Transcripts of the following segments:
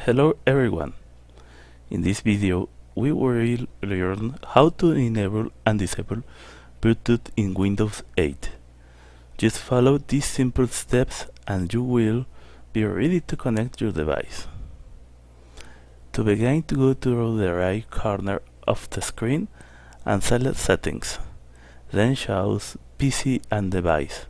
Hello everyone. In this video we will learn how to enable and disable Bluetooth in Windows 8. Just follow these simple steps and you will be ready to connect your device. To begin, go to the right corner of the screen and select Settings. Then choose PC and Device.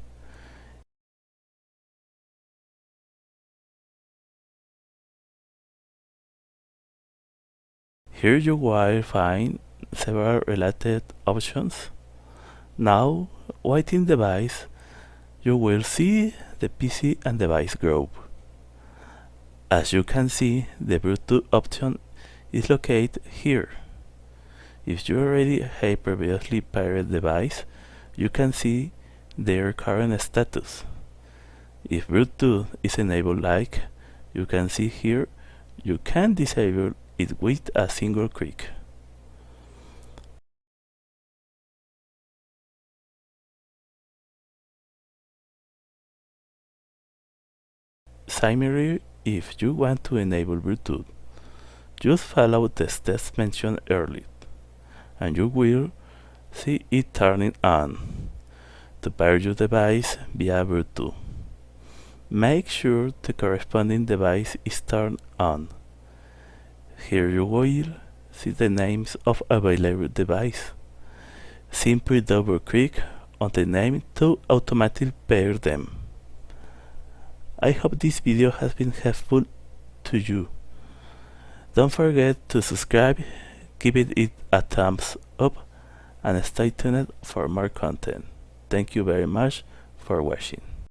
Here you will find several related options. Now, within Device, you will see the PC and Device group. As you can see, the Bluetooth option is located here. If you already have previously paired device, you can see their current status. If Bluetooth is enabled, like you can see here, you can disable it with a single click. Similarly, if you want to enable Bluetooth, just follow the steps mentioned earlier, and you will see it turning on. To pair your device via Bluetooth, make sure the corresponding device is turned on. Here you will see the names of available devices. Simply double-click on the name to automatically pair them. I hope this video has been helpful to you. Don't forget to subscribe, give it a thumbs up, and stay tuned for more content. Thank you very much for watching.